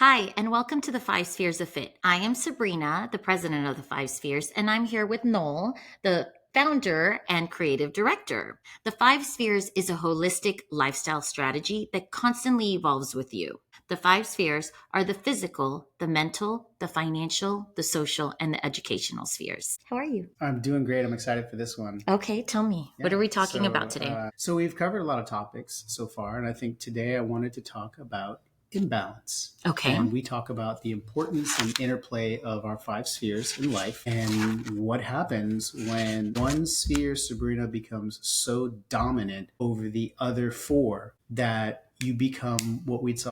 Hi, and welcome to the Five Spheres of Fit. I am Sabrina, the president of the Five Spheres, and I'm here with Noel, the founder and creative director. The Five Spheres is a holistic lifestyle strategy that constantly evolves with you. The five spheres are the physical, the mental, the financial, the social, and the educational spheres. How are you? I'm doing great. I'm excited for this one. Okay, tell me, what are we talking about today? So we've covered a lot of topics so far, and I think today I wanted to talk about imbalance. Okay. And we talk about the importance and interplay of our five spheres in life and what happens when one sphere, Sabrina, becomes so dominant over the other four that you become what we'd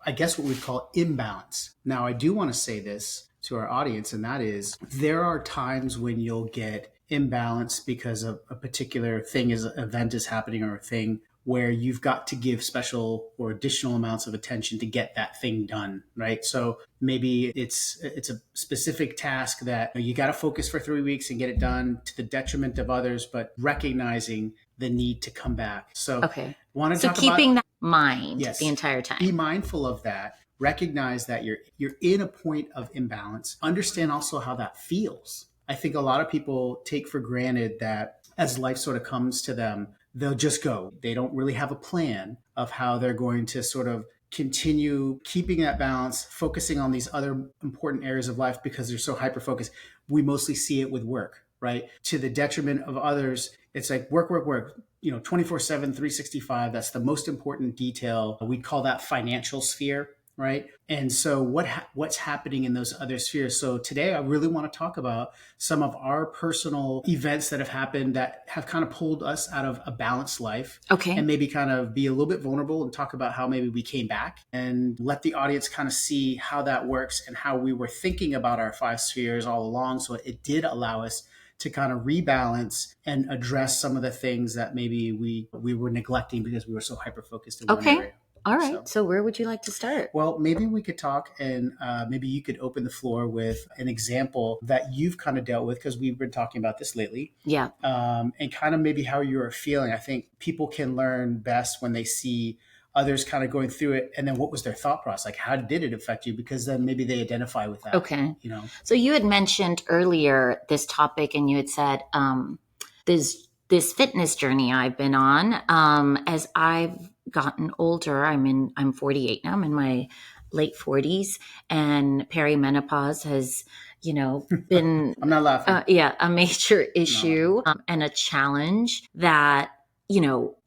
call imbalance. Now, I do want to say this to our audience, and that is there are times when you'll get imbalance because of a particular event is happening, or a thing where you've got to give special or additional amounts of attention to get that thing done, right? So maybe it's a specific task that you got to focus for 3 weeks and get it done to the detriment of others, but recognizing the need to come back. So, Okay. want to So talk keeping about that in mind Yes. the entire time. Be mindful of that. Recognize that you're in a point of imbalance. Understand also how that feels. I think a lot of people take for granted that as life sort of comes to them, they'll just go. They don't really have a plan of how they're going to sort of continue keeping that balance, focusing on these other important areas of life because they're so hyper focused. We mostly see it with work, right? To the detriment of others. It's like work, 24/7, 365. That's the most important detail. We'd call that financial sphere, right? And so what's happening in those other spheres? So today I really want to talk about some of our personal events that have happened that have kind of pulled us out of a balanced life. Okay. And maybe kind of be a little bit vulnerable and talk about how maybe we came back and let the audience kind of see how that works and how we were thinking about our five spheres all along. So it did allow us to kind of rebalance and address some of the things that maybe we were neglecting because we were so hyper-focused in one area. All right. So where would you like to start? Well, maybe we could talk and maybe you could open the floor with an example that you've kind of dealt with, because we've been talking about this lately. Yeah. And kind of maybe how you are feeling. I think people can learn best when they see others kind of going through it, and then what was their thought process? Like, how did it affect you? Because then maybe they identify with that. Okay. So you had mentioned earlier this topic, and you had said this fitness journey I've been on as I've gotten older. I'm 48 now. I'm in my late 40s, and perimenopause has been I'm not laughing. a major issue and a challenge that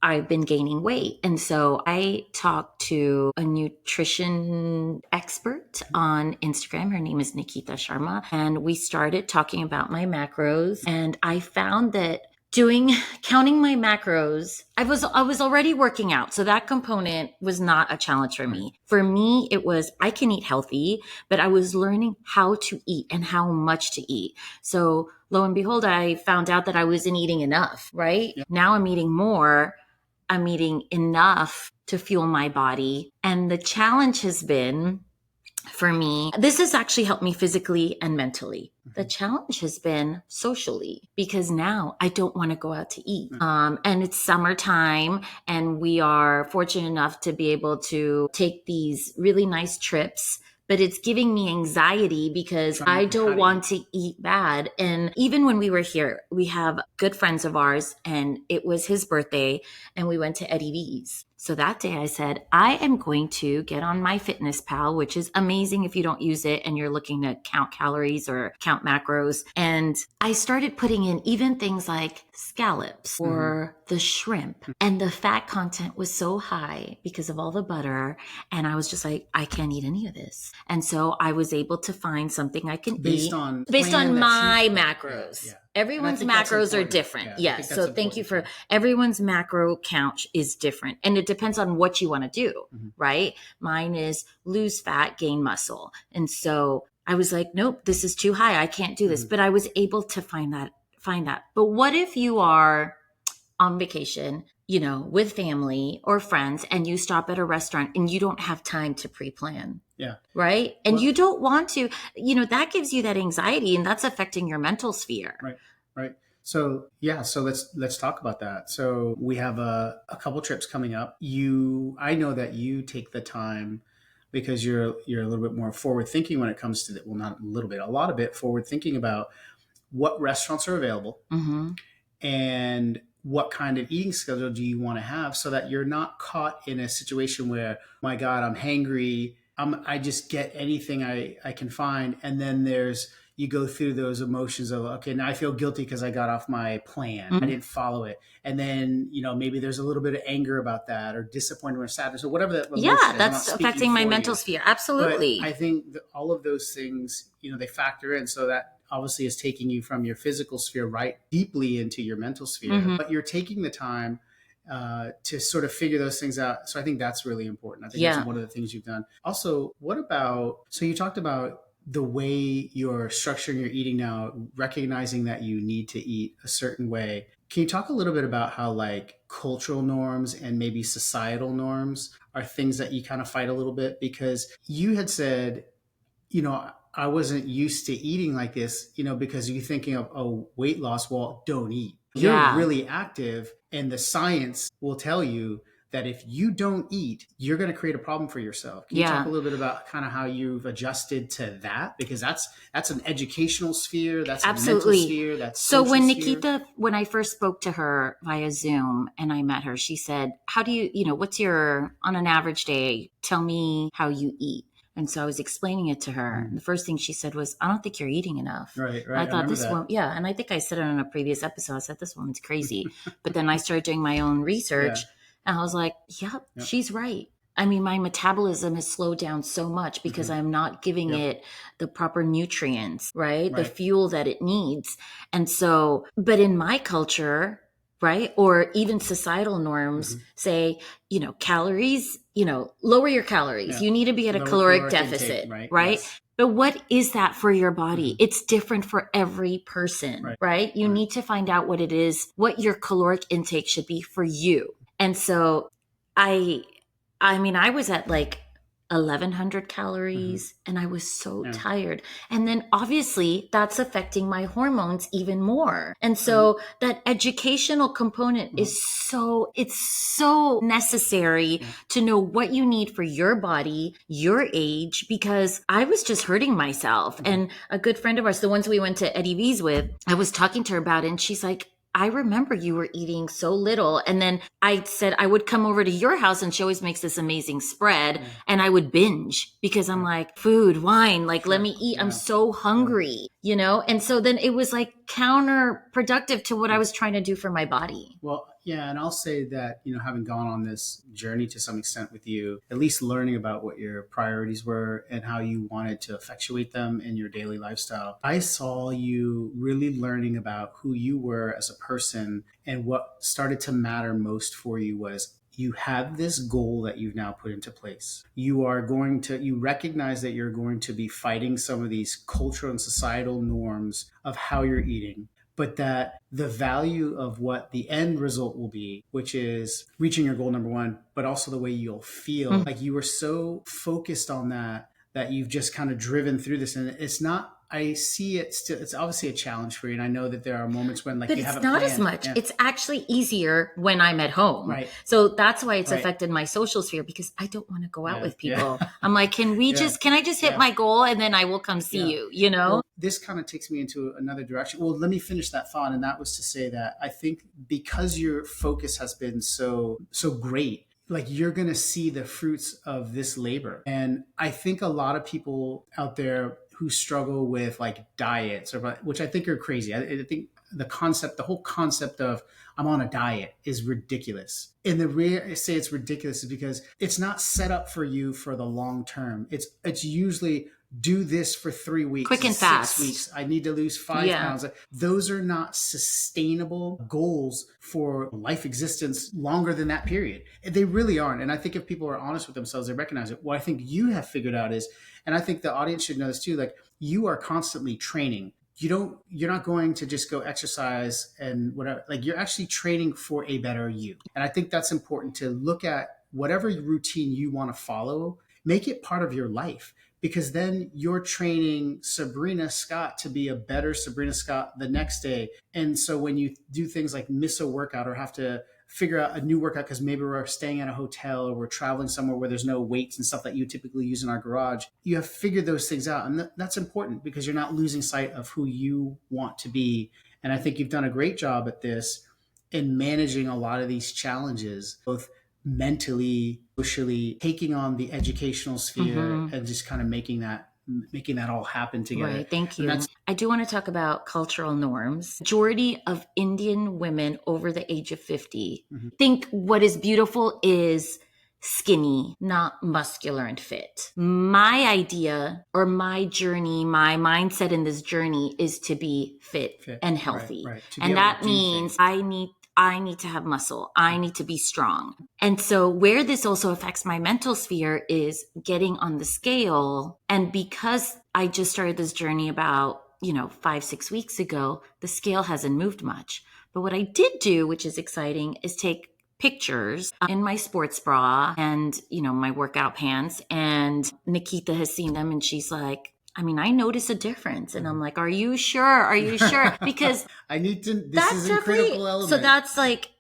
I've been gaining weight. And so I talked to a nutrition expert on Instagram. Her name is Nikita Sharma. And we started talking about my macros. And I found that counting my macros, I was already working out. So that component was not a challenge for me. For me, it was, I can eat healthy, but I was learning how to eat and how much to eat. So lo and behold, I found out that I wasn't eating enough, right? Yeah. Now I'm eating more. I'm eating enough to fuel my body. And the challenge has been, for me, this has actually helped me physically and mentally. The challenge has been socially, because now I don't want to go out to eat. And it's summertime, and we are fortunate enough to be able to take these really nice trips. But it's giving me anxiety because I don't want to eat bad. And even when we were here, we have good friends of ours, and it was his birthday, and we went to Eddie V's. So that day I said, I am going to get on my Fitness Pal, which is amazing if you don't use it and you're looking to count calories or count macros. And I started putting in even things like scallops or the shrimp. And the fat content was so high because of all the butter. And I was just like, I can't eat any of this. And so I was able to find something I can eat based on my macros. Yeah. Everyone's macros are different. Yeah, yes. So thank you for everyone's macro count is different. And it depends on what you want to do, right? Mine is lose fat, gain muscle. And so I was like, nope, this is too high. I can't do this. But I was able to find that. But what if you are on vacation, with family or friends, and you stop at a restaurant and you don't have time to pre-plan? Yeah. Right. And you don't want to, that gives you that anxiety, and that's affecting your mental sphere. Right. So let's talk about that. So we have a couple trips coming up. I know that you take the time because you're a little bit more forward thinking when it comes to well, not a little bit, a lot of it forward thinking about what restaurants are available Mm-hmm. and what kind of eating schedule do you want to have, so that you're not caught in a situation where, my God, I'm hangry. I just get anything I can find. And then you go through those emotions of, okay, now I feel guilty because I got off my plan. I Mm-hmm. didn't follow it. And then, maybe there's a little bit of anger about that, or disappointment or sadness, or whatever that Yeah, emotion is. I'm not that's speaking affecting my for mental you. sphere. But I Absolutely. think that all of those things, they factor in. So that obviously is taking you from your physical sphere right deeply into your mental sphere. Mm-hmm. But you're taking the time to sort of figure those things out. So I think that's really important. I think that's Yeah. one of the things you've done. Also, what about, so you talked about the way you're structuring your eating now, recognizing that you need to eat a certain way. Can you talk a little bit about how like cultural norms and maybe societal norms are things that you kind of fight a little bit? Because you had said, I wasn't used to eating like this, because you're thinking of, oh, weight loss, well, don't eat. You're Yeah. really active, and the science will tell you that if you don't eat, you're going to create a problem for yourself. Can you talk a Yeah. little bit about kind of how you've adjusted to that? Because that's an educational sphere, that's a mental Absolutely. sphere, that's So social when sphere. Nikita, when I first spoke to her via Zoom and I met her, she said, how do what's on an average day, tell me how you eat. And so I was explaining it to her. Mm. And the first thing she said was, I don't think you're eating enough. Right, And I right. I thought remember this one, that. yeah. And I think I said it on a previous episode. I said, this woman's crazy. But then I started doing my own Yeah, research and I was like, yep, yeah. she's right. I mean, my metabolism has slowed down so much because Mm-hmm. I'm not giving Yep. it the proper nutrients, right? The Right. fuel that it needs. And so, but in my culture, right? Or even societal norms Mm-hmm. say, calories, lower your calories. Yeah. You need to be at a Lower caloric caloric intake, deficit, right? right? Yes. But what is that for your body? Mm-hmm. It's different for every person, Right. right? You Right. need to find out what it is, what your caloric intake should be for you. And so I I mean, I was at like 1100 Mm-hmm. calories and I was so Yeah. tired. And then obviously that's affecting my hormones even more. And So, so that educational component well, is it's so necessary yeah. to know what you need for your body, your age, because I was just hurting myself. Mm-hmm. And a good friend of ours, the ones we went to Eddie V's with, I was talking to her about it and she's like, I remember you were eating so little. And then I said I would come over to your house and she always makes this amazing spread Yeah. and I would binge because I'm Yeah. like, food, wine, like, let Sure. me eat. I'm Yeah. so Yeah. hungry, And so then it was like counterproductive to what I was trying to do for my body. Well, yeah, and I'll say that, having gone on this journey to some extent with you, at least learning about what your priorities were and how you wanted to effectuate them in your daily lifestyle, I saw you really learning about who you were as a person, and what started to matter most for you was you have this goal that you've now put into place. You recognize that you're going to be fighting some of these cultural and societal norms of how you're eating, but that the value of what the end result will be, which is reaching your goal, number one, but also the way you'll feel. Mm. Like you were so focused on that you've just kind of driven through this. And it's not, I see it still, it's obviously a challenge for you. And I know that there are moments when like But you it's haven't not as planned. much. Yeah. It's actually easier when I'm at home. Right. So that's why it's Right. affected my social sphere because I don't want to go out Yeah. with Yeah. people. I'm like, can Yeah. I just hit Yeah. my goal and then I will come see Yeah. you, Well, this kind of takes me into another direction. Well, let me finish that thought. And that was to say that I think because your focus has been so great, like you're going to see the fruits of this labor. And I think a lot of people out there who struggle with like diets, which I think are crazy. I think the whole concept of I'm on a diet is ridiculous. And the reason I say it's ridiculous is because it's not set up for you for the long term. It's usually do this for 3 weeks, quick and 6 fast. weeks. I need to lose 5 Yeah. pounds. Those are not sustainable goals for life existence longer than that period. They really aren't. And I think if people are honest with themselves, they recognize it. What I think you have figured out is, and I think the audience should know this too, like you are constantly training. You're not going to just go exercise and whatever. Like you're actually training for a better you. And I think that's important to look at whatever routine you want to follow, make it part of your life, because then you're training Sabrina Scott to be a better Sabrina Scott the next day. And so when you do things like miss a workout or have to figure out a new workout because maybe we're staying at a hotel or we're traveling somewhere where there's no weights and stuff that you typically use in our garage. You have to figure those things out. And that's important because you're not losing sight of who you want to be. And I think you've done a great job at this in managing a lot of these challenges, both mentally, socially, taking on the educational sphere and just kind of making that all happen together. Right. Thank And you. that's I do want to talk about cultural norms. Majority of Indian women over the age of 50 think what is beautiful is skinny, not muscular and fit. My idea or my journey, my mindset in this journey is to be fit and healthy. Right. And that means I need to have muscle. I need to be strong. And so where this also affects my mental sphere is getting on the scale. And because I just started this journey about, 5-6 weeks ago, the scale hasn't moved much. But what I did do, which is exciting, is take pictures in my sports bra and, my workout pants. And Nikita has seen them and she's like, I notice a difference. And I'm like, are you sure? Are you sure? Because I need to, this is a critical element. So that's like,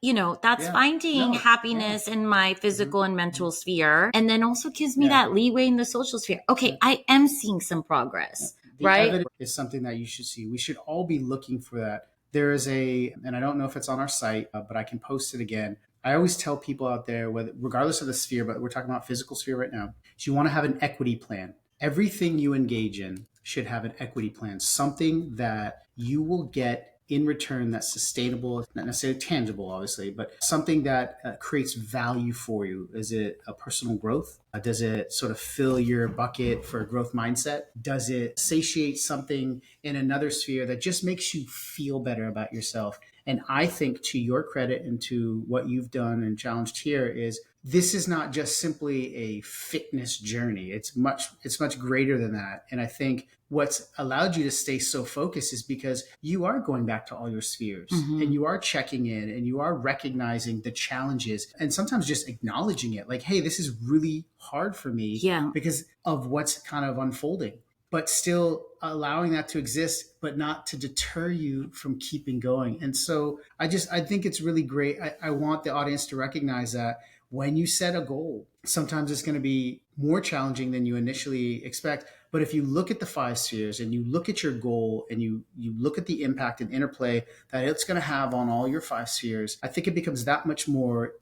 that's finding happiness in my physical and mental sphere. And then also gives me that leeway in the social sphere. Okay, I am seeing some progress, right? Evidence is something that you should see. We should all be looking for that. There is and I don't know if it's on our site, but I can post it again. I always tell people out there, regardless of the sphere, but we're talking about physical sphere right now, so you want to have an equity plan. Everything you engage in should have an equity plan, something that you will get in return that's sustainable, not necessarily tangible, obviously, but something that creates value for you. Is it a personal growth? Does it sort of fill your bucket for a growth mindset? Does it satiate something in another sphere that just makes you feel better about yourself? And I think, to your credit and to what you've done and challenged here, is this is not just simply a fitness journey. It's much greater than that. And I think what's allowed you to stay so focused is because you are going back to all your spheres and you are checking in and you are recognizing the challenges and sometimes just acknowledging it. Like, hey, this is really hard for me because of what's kind of unfolding, but still allowing that to exist, but not to deter you from keeping going. And so I think it's really great. I want the audience to recognize that when you set a goal, sometimes it's going to be more challenging than you initially expect. But if you look at the 5 spheres and you look at your goal and you look at the impact and interplay that it's going to have on all your 5 spheres, I think it becomes that much more,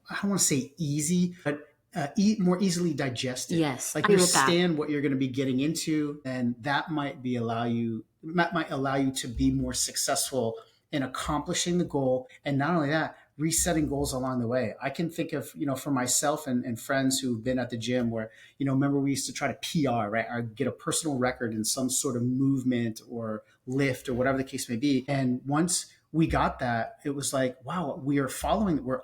I don't want to say easy, but more easily digested. Yes, like you understand what you're going to be getting into, and that might allow you to be more successful in accomplishing the goal. And not only that, resetting goals along the way. I can think of, for myself and friends who've been at the gym where, remember we used to try to PR, right? Or get a personal record in some sort of movement or lift or whatever the case may be. And once we got that, it was like, wow, we're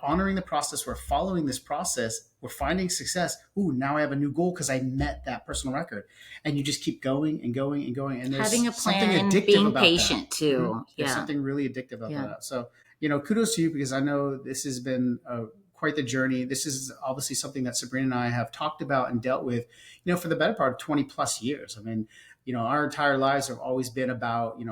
honoring the process. We're following this process. We're finding success. Ooh, now I have a new goal because I met that personal record. And you just keep going and going and going. And there's having a plan, something addictive being about patient that. too. There's something really addictive about that. So, kudos to you, because I know this has been quite the journey. This is obviously something that Sabrina and I have talked about and dealt with, for the better part of 20 plus years. I mean, our entire lives have always been about,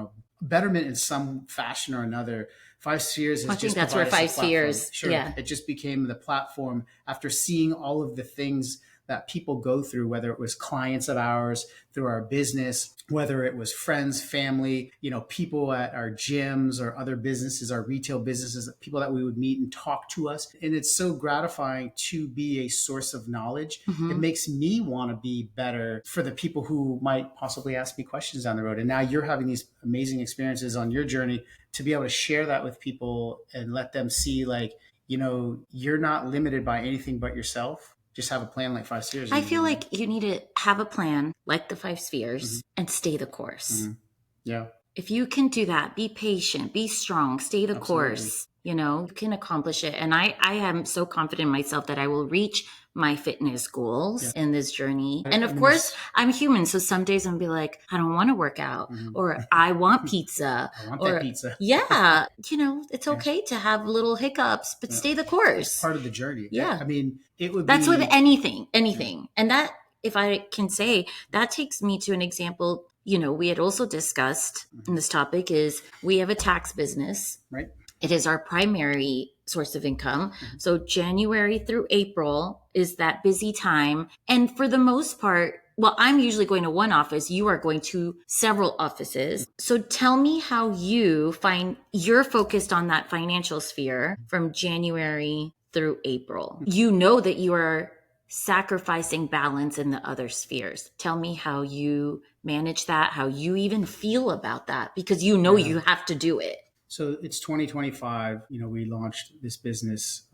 betterment in some fashion or another. 5 spheres is, I think that's where 5 spheres. Sure. Yeah. It just became the platform after seeing all of the things that people go through, whether it was clients of ours, through our business, whether it was friends, family, people at our gyms or other businesses, our retail businesses, people that we would meet and talk to us. And it's so gratifying to be a source of knowledge. It makes me want to be better for the people who might possibly ask me questions down the road. And now you're having these amazing experiences on your journey to be able to share that with people and let them see, like, you're not limited by anything but yourself. Just have a plan like 5 spheres. I feel like you need to have a plan like the 5 spheres and stay the course. Yeah. If you can do that, be patient, be strong, stay the course, you can accomplish it. And I am so confident in myself that I will reach my fitness goals in this journey. And of course, I'm human. So some days I'm be like, I don't want to work out, or I want pizza. I want that pizza. Yeah. It's okay to have little hiccups, but stay the course. It's part of the journey. Yeah. I mean, that's with anything. And that, if I can say, that takes me to an example, we had also discussed in this topic is we have a tax business. Right. It is our primary source of income. Mhm. So January through April is that busy time. And for the most part, well, I'm usually going to one office. You are going to several offices. So tell me how you find you're focused on that financial sphere from January through April. You know that you are sacrificing balance in the other spheres. Tell me how you manage that, how you even feel about that, because you know Yeah. you have to do it. So it's 2025. We launched this business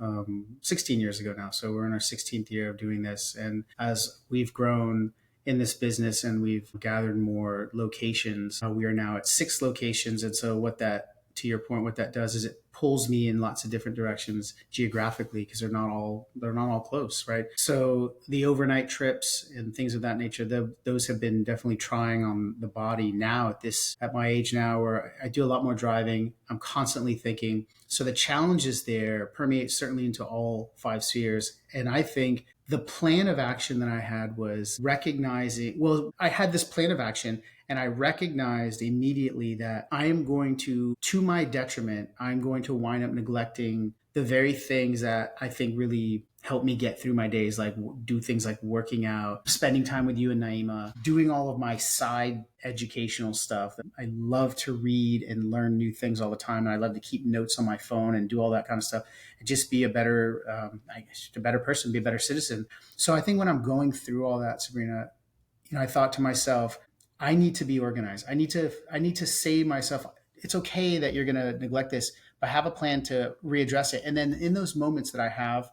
16 years ago now. So we're in our 16th year of doing this. And as we've grown in this business and we've gathered more locations, we are now at 6 locations. And so to your point, what that does is it pulls me in lots of different directions geographically because they're not all close, right? So the overnight trips and things of that nature, those have been definitely trying on the body now at my age now, where I do a lot more driving. I'm constantly thinking. So the challenges there permeate certainly into all 5 spheres. And I think the plan of action that I had was recognizing, well, I had this plan of action and I recognized immediately that I am going to my detriment, I'm going to wind up neglecting the very things that I think really help me get through my days, like do things like working out, spending time with you and Naima, doing all of my side educational stuff. I love to read and learn new things all the time. And I love to keep notes on my phone and do all that kind of stuff and just be a better person, be a better citizen. So I think when I'm going through all that, Sabrina, I thought to myself, I need to be organized. I need to say myself, it's okay that you're going to neglect this, but have a plan to readdress it. And then in those moments that I have,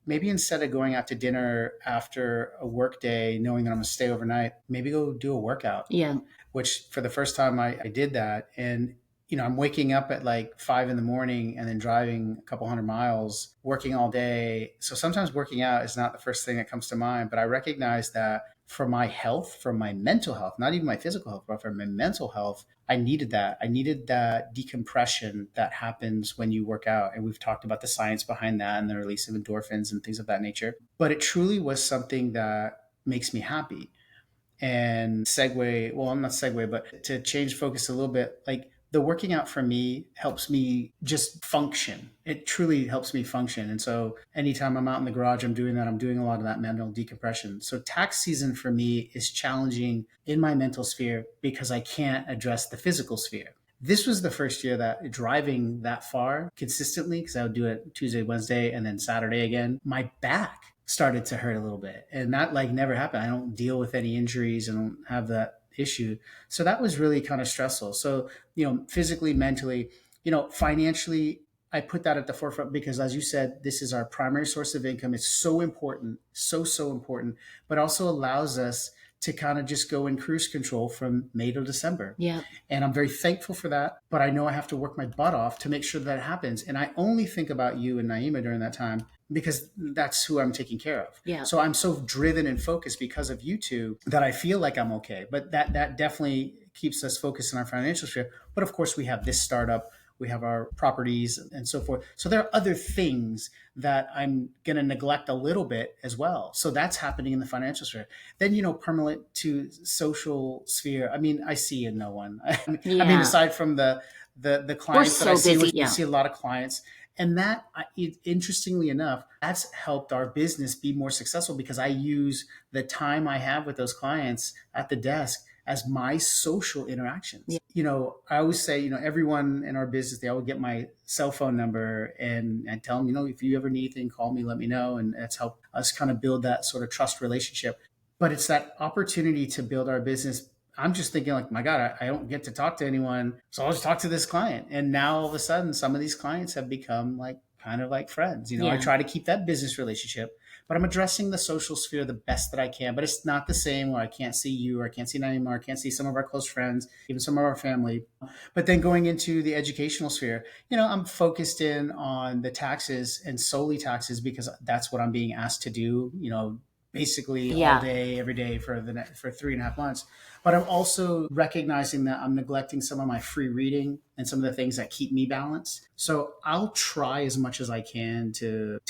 maybe instead of going out to dinner after a work day, knowing that I'm going to stay overnight, maybe go do a workout, Yeah. which for the first time I did that. And, I'm waking up at like 5 in the morning and then driving a couple hundred miles, working all day. So sometimes working out is not the first thing that comes to mind, but I recognize that for my health, for my mental health, not even my physical health, but for my mental health, I needed that. I needed that decompression that happens when you work out. And we've talked about the science behind that and the release of endorphins and things of that nature. But it truly was something that makes me happy. And I'm not segue, but to change focus a little bit, like the working out for me helps me just function. It truly helps me function. And so anytime I'm out in the garage, I'm doing that. I'm doing a lot of that mental decompression. So tax season for me is challenging in my mental sphere because I can't address the physical sphere. This was the first year that driving that far consistently, because I would do it Tuesday, Wednesday, and then Saturday again, my back started to hurt a little bit. And that like never happened. I don't deal with any injuries. I don't have that issue. So that was really kind of stressful. So, physically, mentally, financially, I put that at the forefront because, as you said, this is our primary source of income. It's so important, so important, but also allows us to kind of just go in cruise control from May to December. Yeah. And I'm very thankful for that. But I know I have to work my butt off to make sure that happens. And I only think about you and Naima during that time because that's who I'm taking care of. Yeah. So I'm so driven and focused because of you two that I feel like I'm okay. But that definitely keeps us focused in our financial sphere. But of course, we have this startup, we have our properties and so forth. So there are other things that I'm going to neglect a little bit as well. So that's happening in the financial sphere. Then, permanent to social sphere. I mean, I see in no one. I mean, Yeah. aside from the We're clients that I so see, busy. which I Yeah. see a lot of clients, and interestingly enough, that's helped our business be more successful because I use the time I have with those clients at the desk as my social interactions. Yeah. I always say, everyone in our business, they always get my cell phone number and tell them, if you ever need anything, call me, let me know. And that's helped us kind of build that sort of trust relationship. But it's that opportunity to build our business. I'm just thinking like, my God, I don't get to talk to anyone. So I'll just talk to this client. And now all of a sudden, some of these clients have become like kind of like friends. I Yeah. try to keep that business relationship, but I'm addressing the social sphere the best that I can. But it's not the same where I can't see you or I can't see Naima or I can't see some of our close friends, even some of our family. But then going into the educational sphere, I'm focused in on the taxes and solely taxes because that's what I'm being asked to do, basically all Yeah. day, every day for 3.5 months. But I'm also recognizing that I'm neglecting some of my free reading and some of the things that keep me balanced. So I'll try as much as I can to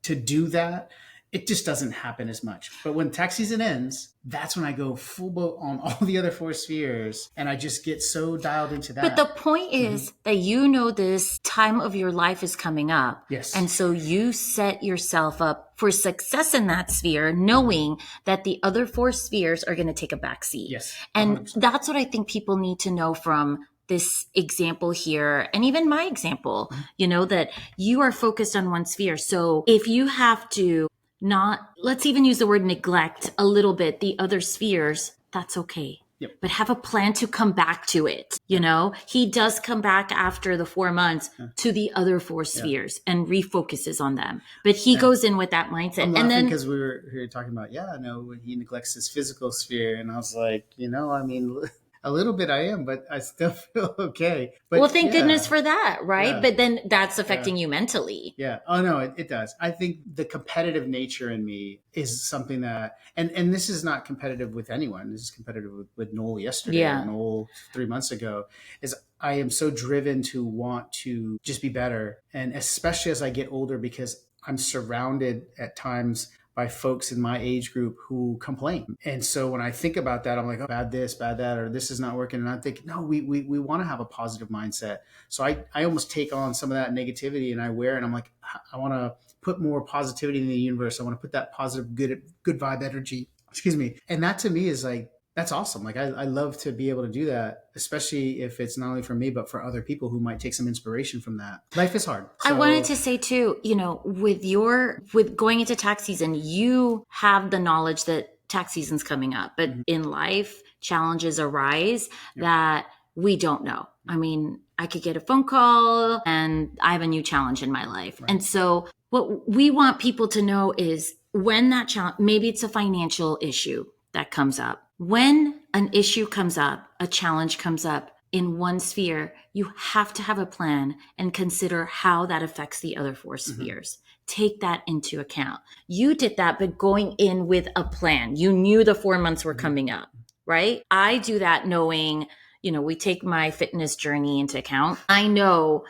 do that. it just doesn't happen as much. But when tax season ends, that's when I go full boat on all the other four spheres, and I just get so dialed into But the that. point Mm-hmm. is that you know this time of your life is coming up. And Yes. so you set yourself up for success in that sphere, Mm-hmm. knowing that the other four spheres are going to take a back seat. Yes, And 100%. that's what I think people need to know from this example here, and even my example, Mm-hmm. that you are focused on one sphere. So if you have to not, let's even use the word neglect a little bit, the other spheres, that's okay, Yep. but have a plan to come back to it. Yep. He does come back after the 4 months Yeah. to the other four Yeah. spheres and refocuses on them. But he And goes in with that mindset. I'm And laughing then, because we were talking about, yeah, no, he neglects his physical sphere. And I was like, I mean, a little bit I am, but I still feel okay. well, But thank goodness yeah, for that, right? yeah, But then that's yeah. affecting you mentally. Yeah. Oh no, it does. I think the competitive nature in me is something that, and this is not competitive with anyone. This is competitive with Noel yesterday or Yeah. Noel 3 months ago. Is I am so driven to want to just be better, and especially as I get older, because I'm surrounded at times by folks in my age group who complain. And so when I think about that, I'm like, oh, bad this, bad that, or this is not working. And I think, no, we want to have a positive mindset. So I almost take on some of that negativity and I wear it. And I'm like, I want to put more positivity in the universe. I want to put that positive, good vibe energy. Excuse me. And that to me is like, that's awesome. Like I love to be able to do that, especially if it's not only for me, but for other people who might take some inspiration from that. Life is hard. I wanted So to say too, with going into tax season, you have the knowledge that tax season's coming up, but mm-hmm. in life, challenges arise Yep. that we don't know. I mean, I could get a phone call and I have a new challenge in my life. Right. And so what we want people to know is when that challenge, maybe it's a financial issue that comes up. When an issue comes up, a challenge comes up, in one sphere, you have to have a plan and consider how that affects the other four spheres. Take that into account. You did that, but going in with a plan. You knew the 4 months were coming up, right? I do that knowing, we take my fitness journey into account. I know,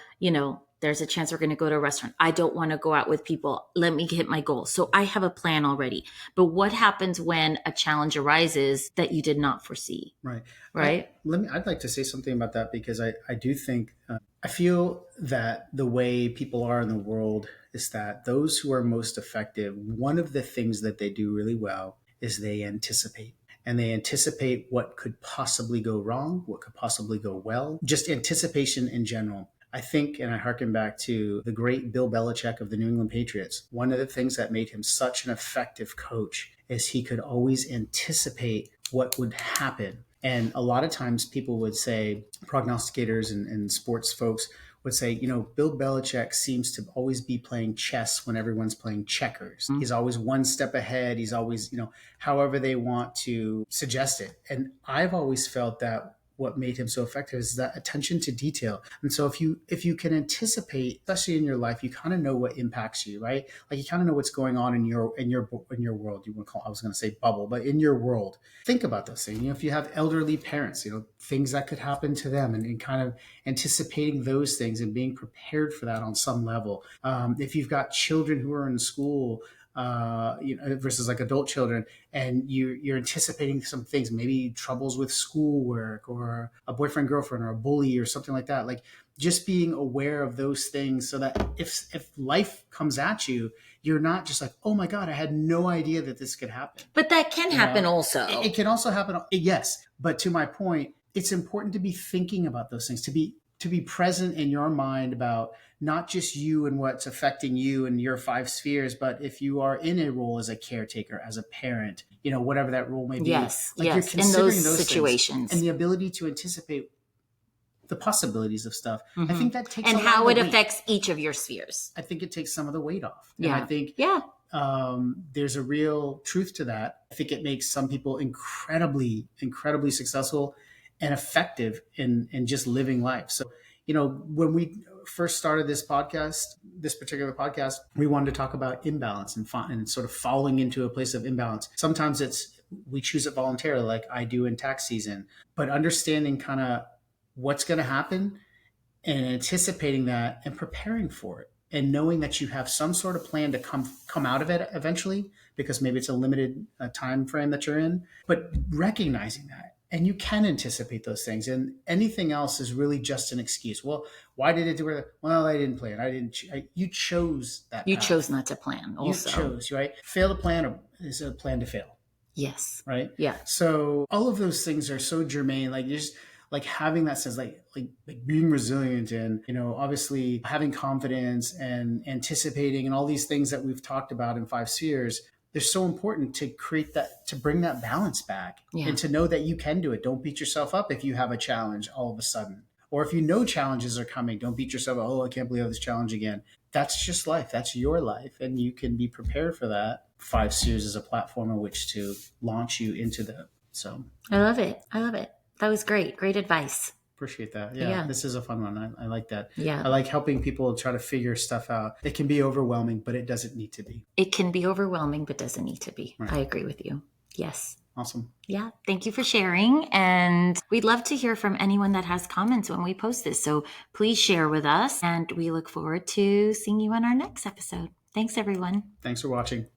there's a chance we're going to go to a restaurant. I don't want to go out with people. Let me hit my goal. So I have a plan already. But what happens when a challenge arises that you did not foresee? Right. Right. I'd like to say something about that because I do think, I feel that the way people are in the world is that those who are most effective, one of the things that they do really well is they anticipate. And they anticipate what could possibly go wrong, what could possibly go well, just anticipation in general. I think, and I harken back to the great Bill Belichick of the New England Patriots, one of the things that made him such an effective coach is he could always anticipate what would happen. And a lot of times people would say, prognosticators and sports folks would say, Bill Belichick seems to always be playing chess when everyone's playing checkers. He's always one step ahead. He's always, however they want to suggest it. And I've always felt that what made him so effective is that attention to detail. And so if you can anticipate, especially in your life, you kind of know what impacts you, right? Like you kind of know what's going on in your world. You want to call, I was going to say bubble, but in your world, think about those things. If you have elderly parents, things that could happen to them, and kind of anticipating those things and being prepared for that on some level. If you've got children who are in school, versus like adult children, and you're anticipating some things, maybe troubles with schoolwork or a boyfriend, girlfriend, or a bully or something like that. Like just being aware of those things so that if life comes at you, you're not just like, oh my God, I had no idea that this could happen. But that can happen also. It can also happen. Yes. But to my point, it's important to be thinking about those things, to be present in your mind about not just you and what's affecting you and your five spheres, but if you are in a role as a caretaker, as a parent, whatever that role may be. Yes, like yes. You're considering in those situations situations. and the ability to anticipate the possibilities of stuff. I think that takes and a lot how of it the weight. affects each of your spheres. I think it takes some of the weight off. Yeah. And I think there's a real truth to that. I think it makes some people incredibly, incredibly successful and effective in just living life. So, when we first started this particular podcast, we wanted to talk about imbalance and sort of falling into a place of imbalance. Sometimes we choose it voluntarily, like I do in tax season, but understanding kind of what's going to happen and anticipating that and preparing for it and knowing that you have some sort of plan to come out of it eventually, because maybe it's a limited time frame that you're in, but recognizing that, and you can anticipate those things, and anything else is really just an excuse. Well, why did it do it? Well, I didn't plan. I didn't. You chose that You chose path. not to plan You also. chose, right? Fail to plan is a plan to fail, Yes. right? Yeah. So all of those things are so germane. Like just like having that sense, like being resilient, and obviously having confidence and anticipating, and all these things that we've talked about in five spheres. They're so important to create that, to bring that balance back, Yeah. and to know that you can do it. Don't beat yourself up if you have a challenge all of a sudden, or if you know challenges are coming. Don't beat yourself up. Oh, I can't believe I have this challenge again. That's just life. That's your life, and you can be prepared for that. Five Series is a platform in which to launch you into the. So I love it. I love it. That was great. Great advice. appreciate that. Yeah, Yeah. this is a fun one. I like that. Yeah. I like helping people try to figure stuff out. It can be overwhelming, but it doesn't need to be. It can be overwhelming, but doesn't need to be. Right. I agree with you. Yes. Awesome. Yeah. Thank you for sharing. And we'd love to hear from anyone that has comments when we post this. So please share with us. And we look forward to seeing you on our next episode. Thanks, everyone. Thanks for watching.